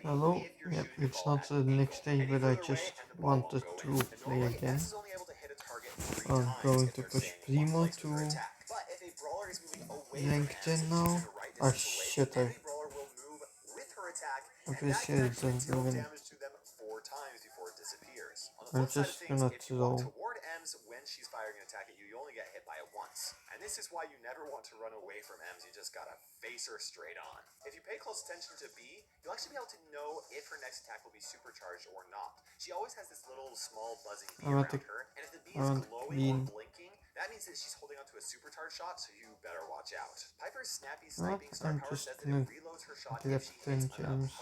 Hello, yep, it's not the next day, but I just wanted to play again. I'm going to push Primo to rank 10 now. Oh shit, I appreciate that even. I'm just gonna throw. I'm at the around Queen. What? I'm just gonna grab 10 gems.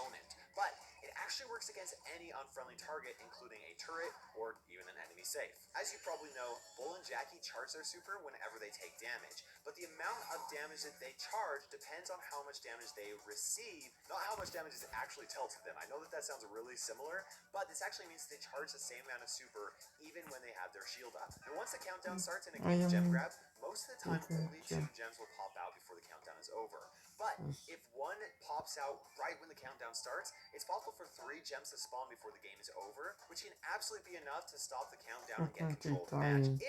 I am taking gem. Yes. I'm currently dying.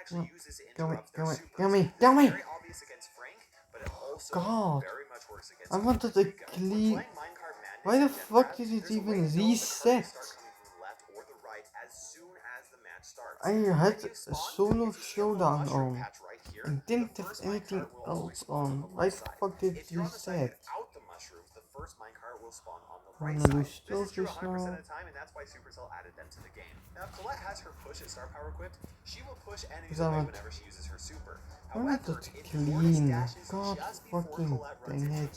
No, kill me, kill me, kill me, kill me! God, I wanted a clean. Why the fuck did it even reset? I had a solo showdown on. I didn't have anything else on. Why the fuck did it reset? I'm gonna lose trophies now. Cause I wanted to clean. God fucking dang it.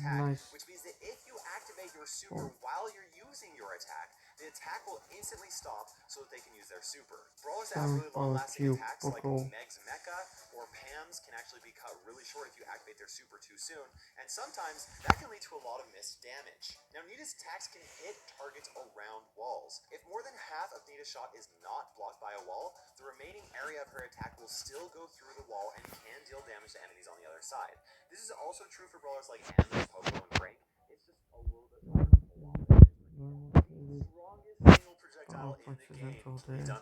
Nice. Oh. Power cube, Poco. Power punches into there.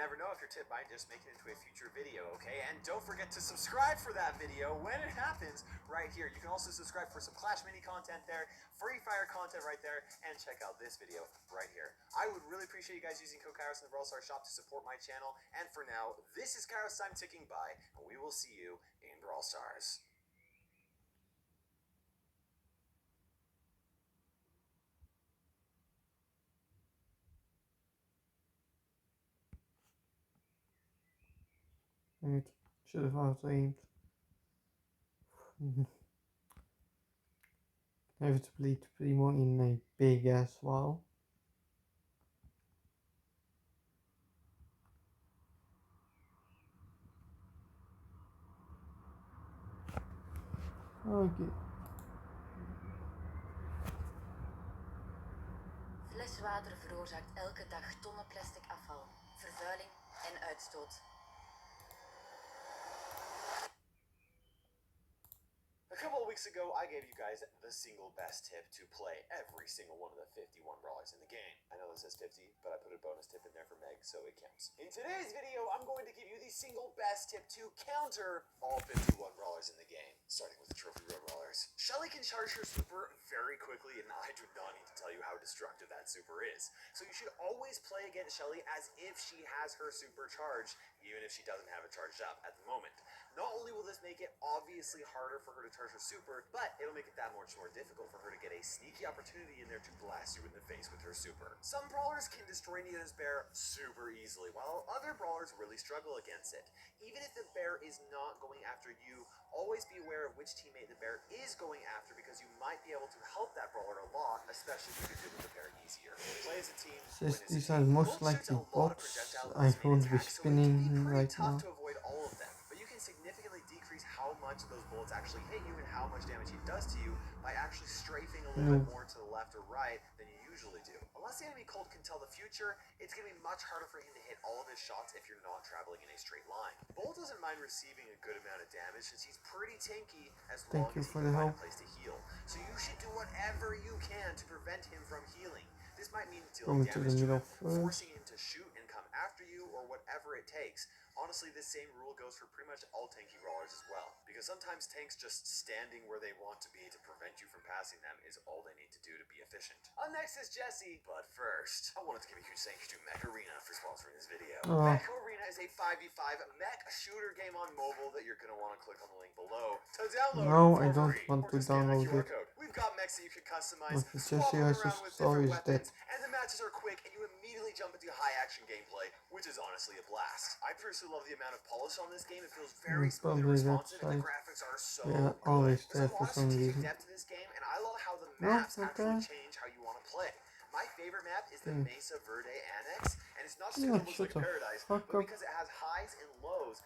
never know if your tip might just make it into a future video, okay? And don't forget to subscribe for that video when it happens right here. You can also subscribe for some Clash Mini content there, Free Fire content right there, and check out this video right here. I would really appreciate you guys using code Kairos in the Brawl Stars shop to support my channel. And for now, this is Kairos time ticking by, and we will see you in Brawl Stars. Dude, should have auto-aimed. Inevitably to Primo in a big ass wall. Okay. Fleswater veroorzaakt elke dag tonnen plastic afval, vervuiling en uitstoot. A couple of weeks ago, I gave you guys the single best tip to play every single one of the 51 brawlers in the game. I know this says 50, but I put a bonus tip in there for Meg, so it counts. In today's video, I'm going to give you the single best tip to counter all 51 brawlers in the game, starting with the Trophy Road brawlers. Shelly can charge her super very quickly, and I do not need to tell you how destructive that super is. So you should always play against Shelly as if she has her super charged, even if she doesn't have it charged up at the moment. Not only will this make it obviously harder for her to charge her super, but it'll make it that much more difficult for her to get a sneaky opportunity in there to blast you in the face with her super. Some brawlers can destroy Nita's bear super easily, while other brawlers really struggle against it. Even if the bear is not going after you, always be aware of which teammate the bear is going after, because you might be able to help that brawler a lot, especially if you can deal with the bear easier. Play as a team, win as a These team. are most likely bots. I won't be spinning right now. To avoid all of them, but you can significantly decrease how much of those bullets actually hit you and how much damage he does to you by actually strafing a little bit more to the left or right than you usually do. Unless the enemy Colt can tell the future, it's going to be much harder for him to hit all of his shots if you're not traveling in a straight line. Bull doesn't mind receiving a good amount of damage since he's pretty tanky as long as he can find a place to heal. So you should do whatever you can to prevent him from healing. This might mean dealing damage to him, forcing him to shoot and come after you, or whatever it takes. Honestly, this same rule goes for pretty much all tanky brawlers as well, because sometimes tanks just standing where they want to be to prevent you from passing them is all they need to do to be efficient. Up next is Jessie, but first, I wanted to give a huge thank you to Mech Arena for sponsoring this video. Mech Arena is a 5v5 mech shooter game on mobile that you're going to want to click on the link below to download. No, I don't want to download it. We've got mechs that you can customize, Jessie has a story is dead. and the matches are quick, and you immediately jump into high action gameplay, which is honestly a blast. I personally love the amount of polish on this game. It feels very smooth and responsive, and the graphics are so good. Always There's there a for lot of some strategic reason. depth to this game, and I love how the maps actually change how you want to play. My favorite map is the Mesa Verde Annex, and it's not just because it looks like paradise, but because it has highs and lows.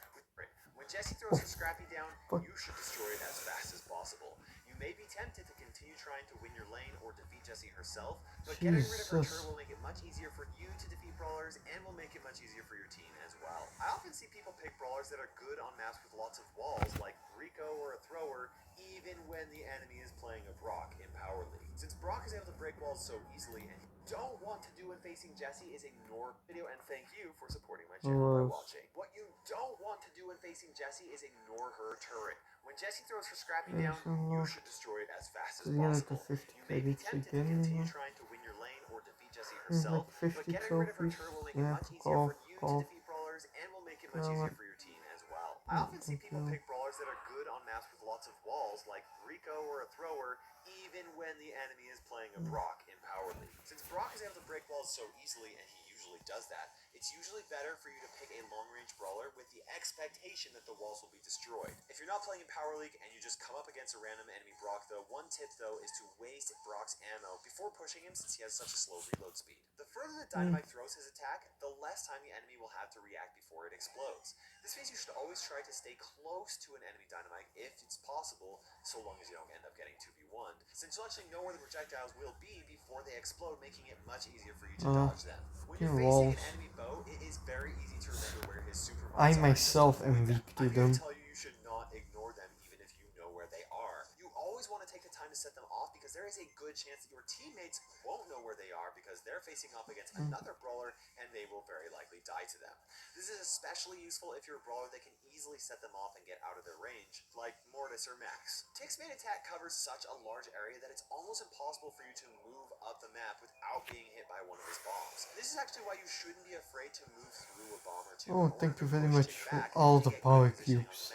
When Jessie throws her Scrappy down, you should destroy it as fast as possible. You may be tempted to continue trying to win your lane or defeat Jessie herself, but getting rid of her turret will make it much easier for you to defeat brawlers, and will make it much easier for your team as well. I often see people pick brawlers that are good on maps with lots of walls, like Rico or a thrower, even when the enemy is playing a Brock in Power League. Since Brock is able to break walls so easily, and you don't want to do when facing Jessie is ignore video, and thank you for supporting my channel by watching. What you don't want to do when facing Jessie is ignore her turret. When Jessie throws her Scrappy down, you should destroy it as fast as possible. You may be tempted to continue trying to win your lane or defeat Jessie herself, but getting rid of her turret will make it much easier for you to defeat brawlers, and will make it much easier for your team as well. I often see people pick brawlers that are good on maps with lots of walls, like Rico or a thrower, even when the enemy is playing a Brock in Power League. Since Brock is able to break walls so easily, and he usually does that, it's usually better for you to pick a long-range brawler with the expectation that the walls will be destroyed. If you're not playing in Power League and you just come up against a random enemy Brock, though, one tip, though, is to waste Brock's ammo before pushing him, since he has such a slow reload speed. The further that Dynamite throws his attack, the less time the enemy will have to react before it explodes. This means you should always try to stay close to an enemy Dynamite if it's possible, so long as you don't end up getting 2v1'd, since you'll actually know where the projectiles will be before they explode, making it much easier for you to dodge them. When you're facing an enemy bow, it is very easy to remember where his super I myself am weak to them. tell you should not ignore them even if you know where they are. You always want to take the time to set them off because there is a good chance that your teammates won't know where they are because they're facing off against another brawler and they will very likely die to them. This is especially useful if you're a brawler that can easily set them off and get out of their range, like Mortis or Max. Tick's main attack covers such a large area that it's almost impossible for you to move up the map without being hit by one of his bombs. This is actually why you shouldn't be afraid to move through a bomb or two. Oh, thank you very much for all the power cubes.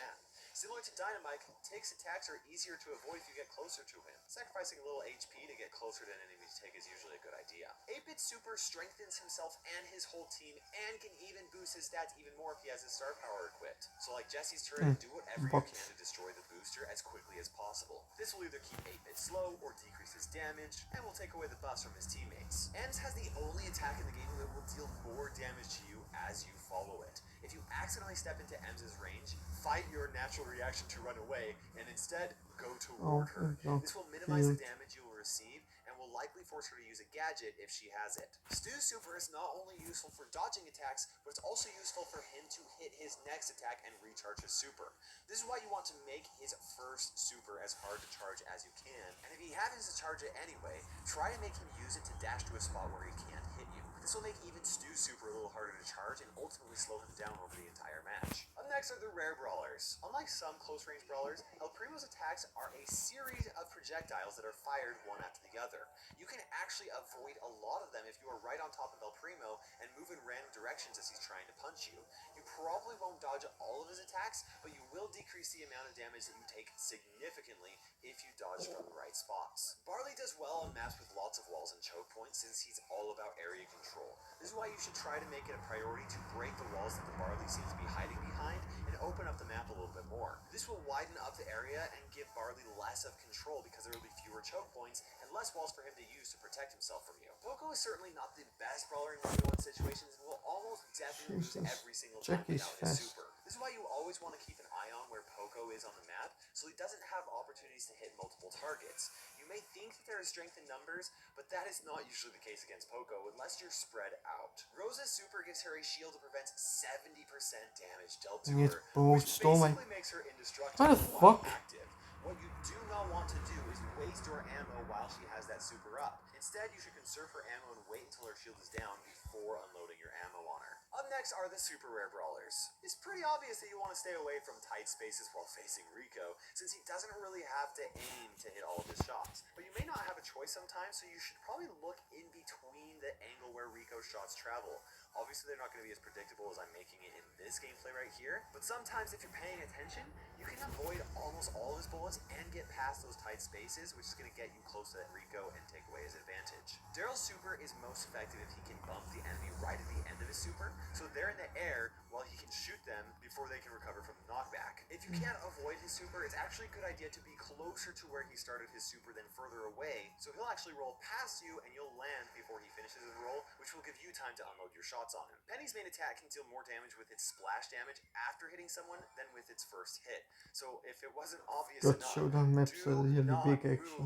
Similar to Dynamite, Tick's attacks are easier to avoid if you get closer to him. Sacrificing a little HP to get closer to an enemy to take is usually a good idea. 8-Bit Super strengthens himself and his whole team and can even boost his stats even more if he has his star power equipped. So like Jesse's turret, do whatever you can to destroy the booster as quickly as possible. This will either keep 8-Bit slow or decrease his damage and will take away the buffs from his teammates. Ems has the only attack in the game that will deal more damage to you as you follow it. If you accidentally step into Ems's range, fight your natural reaction to run away, and instead go toward her. This will minimize the damage you will receive, and will likely force her to use a gadget if she has it. Stu's super is not only useful for dodging attacks, but it's also useful for him to hit his next attack and recharge his super. This is why you want to make his first super as hard to charge as you can, and if he happens to charge it anyway, try to make him use it to dash to a spot where he can't hit you. This will make even Stu's super a little harder to charge and ultimately slow him down over the entire match. Up next are the rare brawlers. Unlike some close range brawlers, El Primo's attacks are a series of projectiles that are fired one after the other. You can actually avoid a lot of them if you are right on top of El Primo and move in random directions as he's trying to punch you. You probably won't dodge all of his attacks, but you will decrease the amount of damage that you take significantly if you dodge from the right spots. Barley does well on maps with lots of walls and choke points since he's all about area control. This is why you should try to make it a priority to break the walls that the Barley seems to be hiding behind and open up the map a little bit more. This will widen up the area and give Barley less of control because there will be fewer choke points and less walls for him to use to protect himself from you. Poco is certainly not the best brawler in 1v1 situations and will almost definitely lose every single time without his super. This is why you always want to keep an eye on where Poco is on the map so he doesn't have opportunities to hit multiple targets. You may think that there is strength in numbers, but that is not usually the case against Poco unless you're spread out. Rosa's super gives her a shield that prevents 70% damage dealt to her, which basically makes her indestructible while active. What you do not want to do is waste your ammo while she has that super up. Instead, you should conserve her ammo and wait until her shield is down before unloading your ammo on her. Up next are the super rare brawlers. It's pretty obvious that you want to stay away from tight spaces while facing Rico, since he doesn't really have to aim to hit all of his shots. But you may not have a choice sometimes, so you should probably look in between the angle where Rico's shots travel. Obviously, they're not going to be as predictable as I'm making it in this gameplay right here, but sometimes if you're paying attention, you can avoid almost all of his bullets and get past those tight spaces, which is going to get you close to that Rico and take away his advantage. Daryl's super is most effective if he can bump the enemy right at the end of his super, so they're in the air while he can shoot them before they can recover from the knockback. If you can't avoid his super, it's actually a good idea to be closer to where he started his super than further away, so he'll actually roll past you and you'll land before he finishes his roll, which will give you time to unload your shots on him. Penny's main attack can deal more damage with its splash damage after hitting someone than with its first hit. So if it wasn't obvious enough, do not move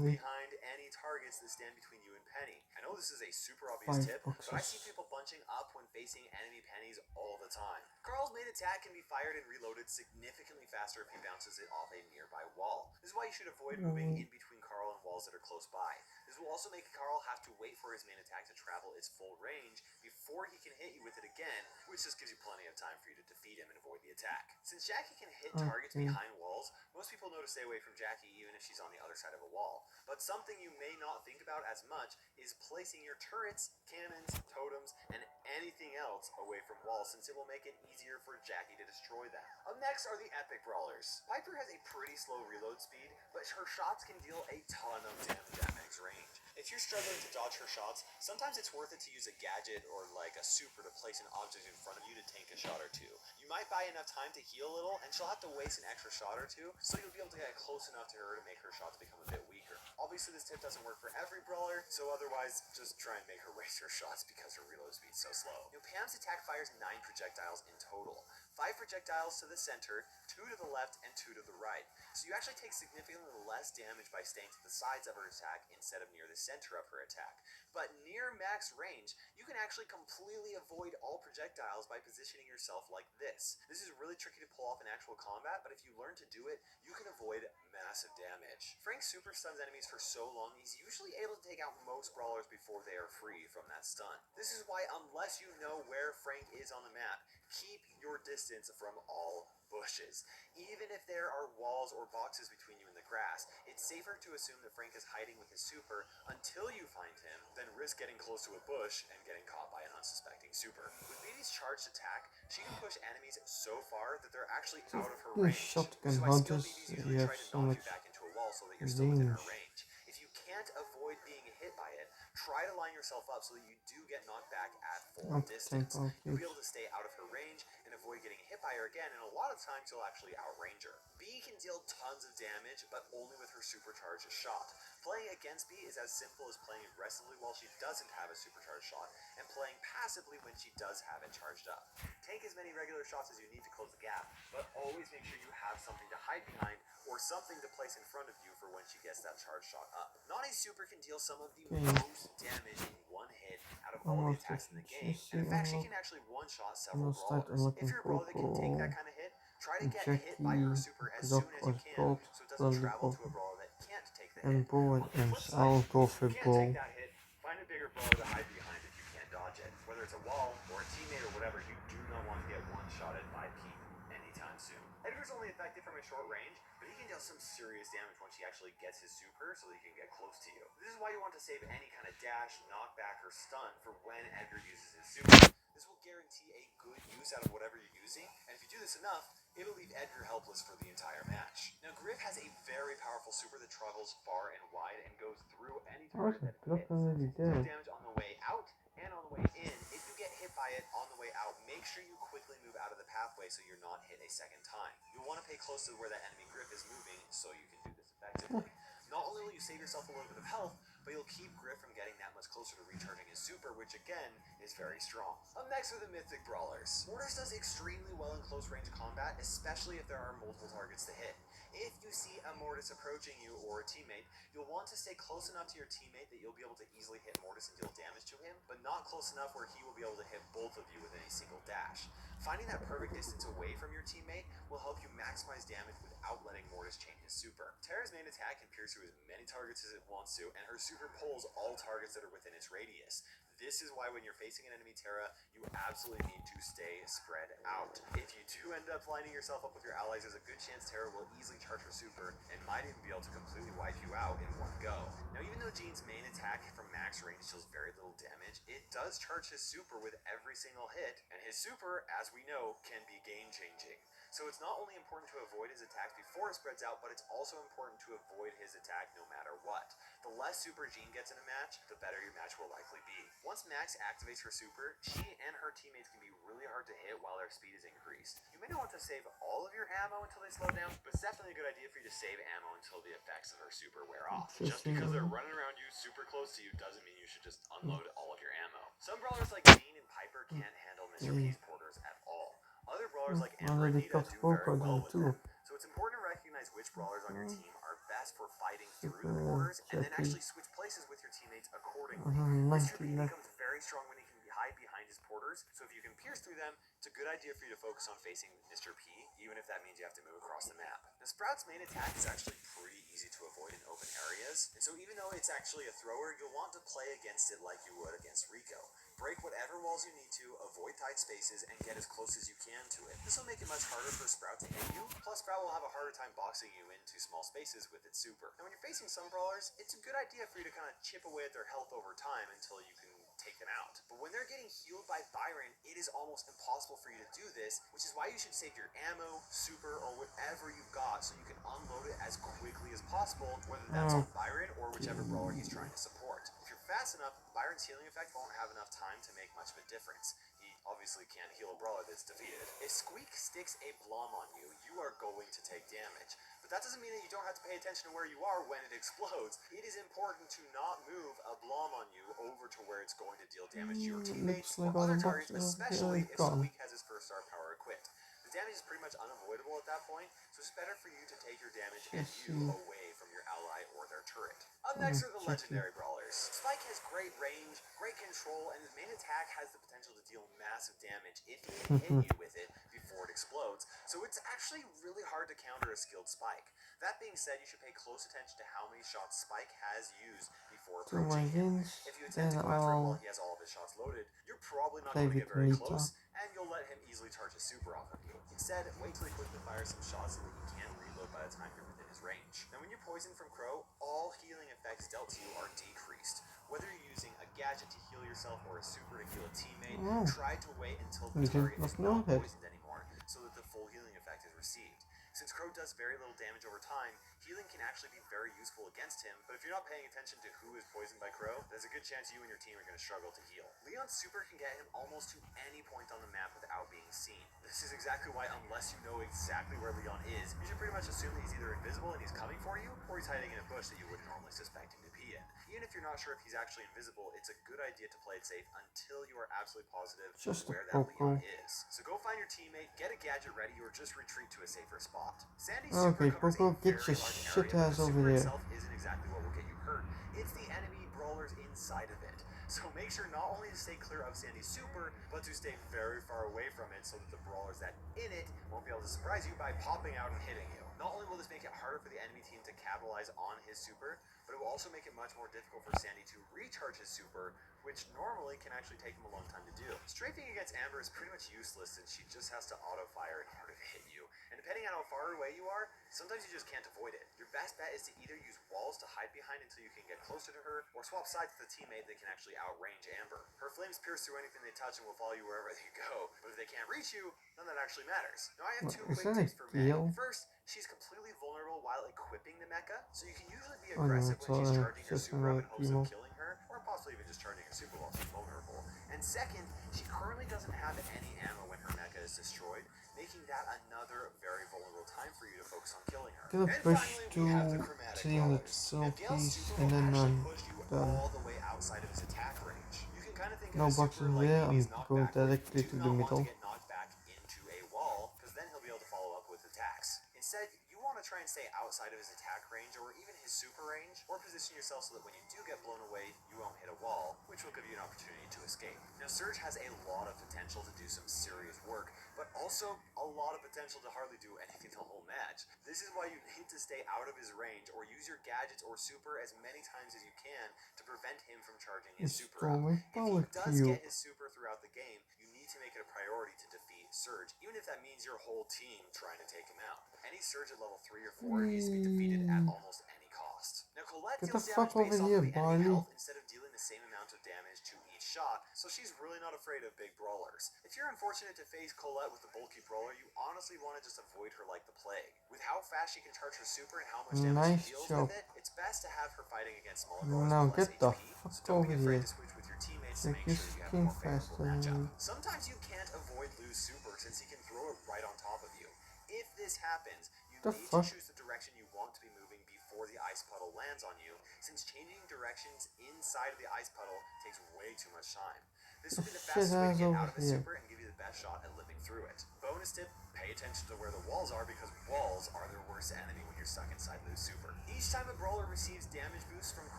behind any targets that stand between you and Penny. I know this is a super obvious tip, but I see people bunching up when facing enemy pennies all the time. Carl's main attack can be fired and reloaded significantly faster if he bounces it off a nearby wall. This is why you should avoid moving in between Carl and walls that are close by. This will also make Carl have to wait for his main attack to travel its full range before he can hit you with it again, which just gives you plenty of time for you to defeat him and avoid the attack. Since Jackie can hit targets behind walls, most people know to stay away from Jackie even if she's on the other side of a wall. But something you may not think about as much is placing your turrets, cannons, totems, and anything else away from walls, since it will make it easier for Jackie to destroy them. Up next are the epic brawlers. Piper has a pretty slow reload speed, but her shots can deal a ton of damage at max range. If you're struggling to dodge her shots, sometimes it's worth it to use a gadget or like a super to place an object in front of you to tank a shot or two. You might buy enough time to heal a little, and she'll have to waste an extra shot or two, so you'll be able to get close enough to her to make her shots become a bit weaker. Obviously, this tip doesn't work for every brawler, so otherwise, just try and make her waste her shots because her reload speed's so slow. Pam's attack fires 9 projectiles in total. 5 projectiles to the center, 2 to the left, and 2 to the right. So you actually take significantly less damage by staying to the sides of her attack instead of near the center of her attack. But near max range, you can actually completely avoid all projectiles by positioning yourself like this. This is really tricky to pull off in actual combat, but if you learn to do it, you can avoid massive damage. Frank super stuns enemies for so long, he's usually able to take out most brawlers before they are free from that stun. This is why, unless you know where Frank is on the map, keep your distance from all bushes. Even if there are walls or boxes between you and the grass, it's safer to assume that Frank is hiding with his super until you find him than risk getting close to a bush and getting caught by an unsuspecting super. With BD's charged attack, she can push enemies so far that they're actually out of her The range. shotgun So I skill hunters, BDs you usually have try to so knock much you back into a wall so that you're still within her range. range. If you can't avoid being hit by it, try to line yourself up so that you do get knocked back at full distance. You'll be able to stay out of her range and avoid getting hit by her again, and a lot of times you'll actually outrange her. B can deal tons of damage, but only with her supercharged shot. Playing against B is as simple as playing aggressively while she doesn't have a supercharged shot, and playing passively when she does have it charged up. Take as many regular shots as you need to close the gap, but always make sure you have something to hide behind or something to place in front of you for when she gets that charged shot up. Nani's super can deal some of the most damage in one hit out of all the attacks in the game, and in fact she can actually one-shot several brawlers. If you're a brawler that can take that kind of hit, try to get hit by her super as soon as you can so it doesn't travel to a brawler that can't take the hit. And Brawl On the and flip side, I'll go if for you can't take Brawl. that hit, find a bigger brawler to hide behind if you can't dodge it. Whether it's a wall or a teammate or whatever, you do not want to get one-shotted by Pete anytime soon. Edgar's only effective from a short range, but he can deal some serious damage once he actually gets his super so that he can get close to you. This is why you want to save any kind of dash, knockback, or stun for when Edgar uses his super. This will guarantee a good use out of whatever you're using, and if you do this enough, it'll leave Edgar helpless for the entire match. Now, Griff has a very powerful super that travels far and wide and goes through any target that it hits. Already It deals dead. damage on the way out and on the way in. If you get hit by it on the way out, make sure you quickly move out of the pathway so you're not hit a second time. You'll want to pay close to where that enemy Griff is moving so you can do this effectively. Not only will you save yourself a little bit of health, but you'll keep Griff from getting that much closer to recharging his super, which again is very strong. Up next are the Mythic Brawlers. Mortis does extremely well in close range combat, especially if there are multiple targets to hit. If you see a Mortis approaching you or a teammate, you'll want to stay close enough to your teammate that you'll be able to easily hit Mortis and deal damage to him, but not close enough where he will be able to hit both of you within a single dash. Finding that perfect distance away from your teammate will help you maximize damage without letting Mortis chain his super. Terra's main attack can pierce through as many targets as it wants to, and her super pulls all targets that are within its radius. This is why when you're facing an enemy Terra, you absolutely need to stay spread out. If you do end up lining yourself up with your allies, there's a good chance Terra will easily charge her super and might even be able to completely wipe you out in one go. Now, even though Jean's main attack from max range deals very little damage, it does charge his super with every single hit, and his super, as we know, can be game-changing. So it's not only important to avoid his attacks before it spreads out, but it's also important to avoid his attack no matter what. The less super Jean gets in a match, the better your match will likely be. Once Max activates her super, she and her teammates can be really hard to hit while their speed is increased. You may not want to save all of your ammo until they slow down, but it's definitely a good idea for you to save ammo until the effects of her super wear off. Just because they're running around you super close to you doesn't mean you should just unload all of your ammo. Some brawlers like Jean and Piper can't handle Mr. P's porters at all. Other brawlers like Amber and Nita do very well with them. So it's important to recognize which brawlers on your team are best for fighting through the porters and then actually switch places with your teammates accordingly. Mr. P becomes very strong when he can hide behind his porters, so if you can pierce through them, it's a good idea for you to focus on facing Mr. P, even if that means you have to move across the map. Now, Sprout's main attack is actually pretty easy to avoid in open areas, and so even though it's actually a thrower, you'll want to play against it like you would against Rico. Break whatever walls you need to, avoid tight spaces, and get as close as you can to it. This will make it much harder for Sprout to hit you, plus Sprout will have a harder time boxing you into small spaces with its super. Now when you're facing some brawlers, it's a good idea for you to kind of chip away at their health over time until you can take them out. But when they're getting healed by Byron, it is almost impossible for you to do this, which is why you should save your ammo, super, or whatever you've got so you can unload it as quickly as possible, whether that's on Byron or whichever brawler he's trying to support. If you're fast enough, Byron's healing effect won't have enough time to make much of a difference. He obviously can't heal a brawler that's defeated. If Squeak sticks a blom on you, you are going to take damage. But that doesn't mean that you don't have to pay attention to where you are when it explodes. It is important to not move a blom on you over to where it's going to deal damage to your teammates or other targets, especially if Squeak has his first star power equipped. The damage is pretty much unavoidable at that point, so it's better for you to take your damage and Jesse. you away from your ally or their turret. Up next are the legendary brawlers. Spike has great range, great control, and his main attack has the potential to deal massive damage if he can hit you with it before it explodes, so it's actually really hard to counter a skilled Spike. That being said, you should pay close attention to how many shots Spike has used before approaching him. If you attempt to go after him while he has all of his shots loaded, you're probably not going to get very close, and you'll let him easily charge his super off of you. Instead, wait till he quickly fires some shots so that you can reload by the time you're within his range. Now when you're poisoned from Crow, all healing effects dealt to you are decreased. Whether you're using a gadget to heal yourself or a super to heal a teammate, try to wait until the target is not poisoned anymore so that the full healing effect is received. Since Crow does very little damage over time, healing can actually be very useful against him, but if you're not paying attention to who is poisoned by Crow, there's a good chance you and your team are going to struggle to heal. Leon's super can get him almost to any point on the map without being seen. This is exactly why, unless you know exactly where Leon is, you should pretty much assume that he's either invisible and he's coming for you, or he's hiding in a bush that you wouldn't normally suspect him to be in. Even if you're not sure if he's actually invisible, it's a good idea to play it safe until you are absolutely positive where that Leon is. So go find your teammate, get a gadget ready, or just retreat to a safer spot. Sandy's super covers a very large area, but the super itself isn't exactly what will get you hurt. It's the enemy brawlers inside of it. So make sure not only to stay clear of Sandy's super, but to stay very far away from it so that the brawlers that in it won't be able to surprise you by popping out and hitting you. Not only will this make it harder for the enemy team to capitalize on his super, but it will also make it much more difficult for Sandy to recharge his super, which normally can actually take him a long time to do. Strafing against Amber is pretty much useless since she just has to auto-fire in order to hit you. And depending on how far away you are, sometimes you just can't avoid it. Your best bet is to either use walls to hide behind until you can get closer to her, or swap sides with a teammate that can actually outrange Amber. Her flames pierce through anything they touch and will follow you wherever they go, but if they can't reach you, none that actually matters. Now I have two quick tips for Meg. First, she's completely vulnerable while equipping the mecha, so you can usually be aggressive when she's charging her super up in hopes of killing her, or possibly even just charging her super while she's vulnerable. And second, she currently doesn't have any ammo when her mecha is destroyed, making that another very vulnerable time for you to focus on killing her. Gonna push to clean it so please, and then pushed you all the way outside of his attack range. You can kind of think no of his super boxing like there, I'm Amy's going knockback, where you directly do to the not want middle. to get knocked back into a wall, because then he'll be able to follow up with attacks. Instead, you want to try and stay outside of his attack range or even his super range, or position yourself so that when you do get blown away, you won't hit a wall, which will give you an opportunity to escape. Now, Surge has a lot of potential to do some serious work, but also a lot of potential to hardly do anything the whole match. This is why you need to stay out of his range or use your gadgets or super as many times as you can to prevent him from charging his super up. If he does get his super throughout the game, you need to make it a priority to defeat Surge, even if that means your whole team trying to take him out. Any Surge at level 3 or 4 needs to be defeated at almost any cost. Now Colette deals damage based off of the enemy health instead of dealing the same amount of damage to each shot, so she's really not afraid of big brawlers. If you're unfortunate to face Colette with the bulky brawler, you honestly want to just avoid her like the plague. With how fast she can charge her super and how much damage she deals with it, it's best to have her fighting against smaller brawlers with less HP, so don't be afraid to switch with your teammates to make sure you have a more favorable matchup. Sometimes you can't avoid Lou's super since he can throw it right on top of you. If this happens, you need to choose the direction you want to be moving before the ice puddle lands on you, since changing directions inside of the ice puddle takes way too much time. This will be the fastest way to get out of a super and give you the best shot at living through it. Bonus tip, pay attention to where the walls are because walls are their worst enemy when you're stuck inside Lou's super. Each time a brawler receives damage boosts from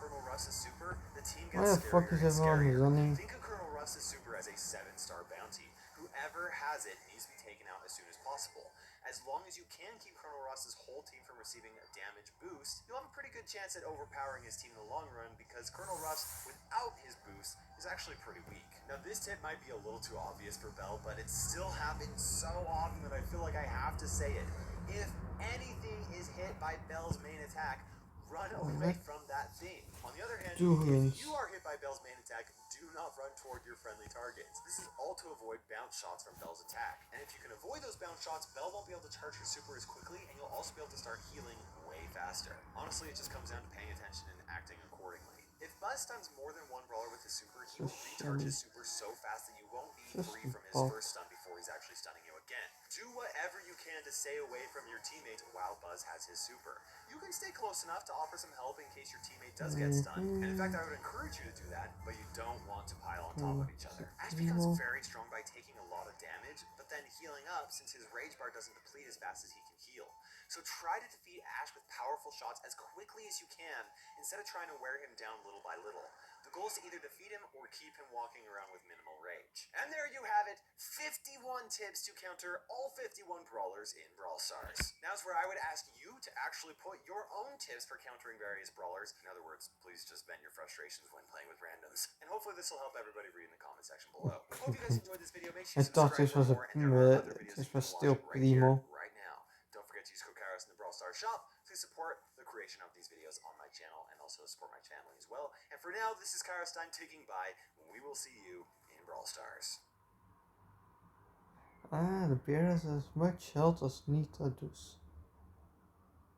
Colonel Russ's super, the team gets scarier and scarier. Think of Colonel Russ's super as a 7-star bounty. Whoever has it needs to be taken out as soon as possible. As long as you can keep Colonel Russ's whole team from receiving a damage boost, you'll have a pretty good chance at overpowering his team in the long run because Colonel Russ, without his boost, is actually pretty weak. Now this tip might be a little too obvious for Belle, but it still happens so often that I feel like I have to say it. If anything is hit by Belle's main attack, run away from that thing. On the other hand, if you are hit by Belle's main attack, do not run toward your friendly targets. This is all to avoid bounce shots from Belle's attack. And if you can avoid those bounce shots, Belle won't be able to charge her super as quickly, and you'll also be able to start healing way faster. Honestly, it just comes down to paying attention and acting accordingly. If Buzz stuns more than one brawler with his super, he will recharge his super so fast that you won't be free from his first stun before he's actually stunning you again. Do whatever you can to stay away from your teammates while Buzz has his super. You can stay close enough to offer some help in case your teammate does get stunned. And in fact, I would encourage you to do that, but you don't want to pile on top of each other. Ash becomes very strong by taking a lot of damage, but then healing up since his rage bar doesn't deplete as fast as he can heal. So try to defeat Ash with powerful shots as quickly as you can, instead of trying to wear him down little by little. The goal is to either defeat him or keep him walking around with minimal rage. And there you have it, 51 tips to counter all 51 brawlers in Brawl Stars. Now is where I would ask you to actually put your own tips for countering various brawlers. In other words, please just vent your frustrations when playing with randoms. And hopefully this will help everybody read in the comment section below. Hope you guys enjoyed this video. Make sure you subscribe for more, and there are other videos that you can watch right here, right now. Don't forget to use code Kairos in the Brawl Stars shop to support the creation of these videos on my channel and also support my family as well. And for now, this is Kairos time ticking by. We will see you in Brawl Stars. The bear has as much health as Nita does.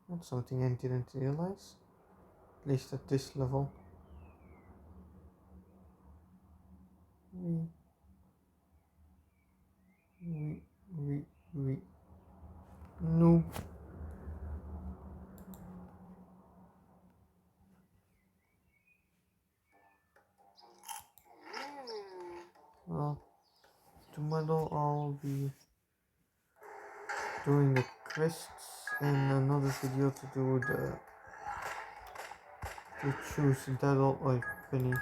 That's something I didn't realize. At least at this level. No. Well, tomorrow I'll be doing the quests and another video to do to choose Daryl or Penny.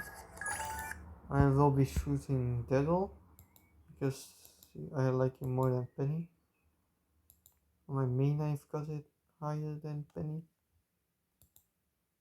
I will be shooting Daryl because I like him more than Penny. On my main I've got it higher than Penny.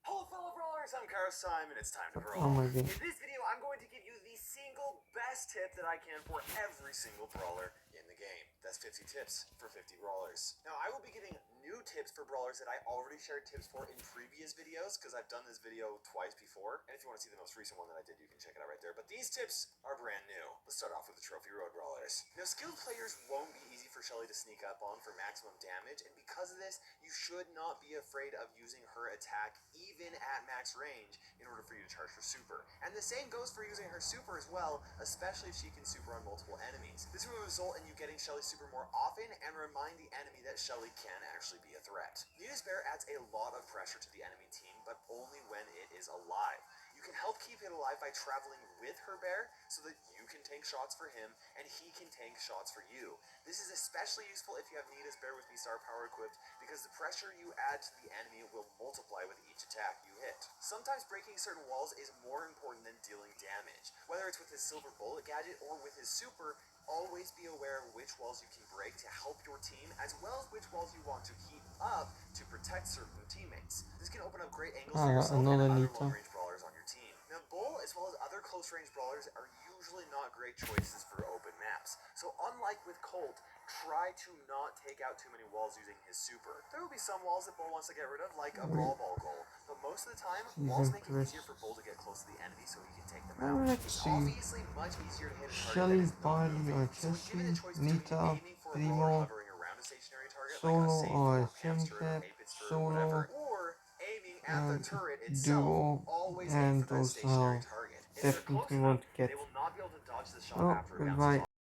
Hello fellow brawlers, I'm Kairos time and it's time to brawl. Oh my god. In this video I'm going to give you the single best tip that I can for every single brawler in the game. That's 50 tips for 50 brawlers. Now I will be giving new tips for brawlers that I already shared tips for in previous videos, because I've done this video twice before, and if you want to see the most recent one that I did, you can check it out right there. But these tips are brand new. Let's start off with the Trophy Road brawlers. Now skilled players won't be easy for Shelly to sneak up on for maximum damage, and because of this, you should not be afraid of using her attack even at max range in order for you to charge her super. And the same goes for using her super as well, especially if she can super on multiple enemies. This will result in you getting Shelly's super more often and remind the enemy that Shelly can actually be a threat. Nita's bear adds a lot of pressure to the enemy team, but only when it is alive. You can help keep it alive by traveling with her bear so that you can tank shots for him and he can tank shots for you. This is especially useful if you have Nita's bear with V-Star power equipped, because the pressure you add to the enemy will multiply with each attack you hit. Sometimes breaking certain walls is more important than dealing damage. Whether it's with his silver bullet gadget or with his super, always be aware of which walls you can break to help your team, as well as which walls you want to keep up to protect certain teammates. This can open up great angles for yourself and other long-range brawlers on your team. Now, Bull, as well as other close-range brawlers, are usually not great choices for open maps. So unlike with Colt, try to not take out too many walls using his super. There will be some walls that Bull wants to get rid of, like a Brawl Ball goal, but most of the time, walls make it easier for Bull to get close to the enemy so he can take them out. It's obviously much easier to hit a target that is not moving, so when given the choice between aiming for a brawler hovering around a stationary target, like a safe or hamster or apis or whatever, or aiming at the turret itself, always aim for that stationary target. If they're close enough, they will not be able to dodge the shot after it bounces off.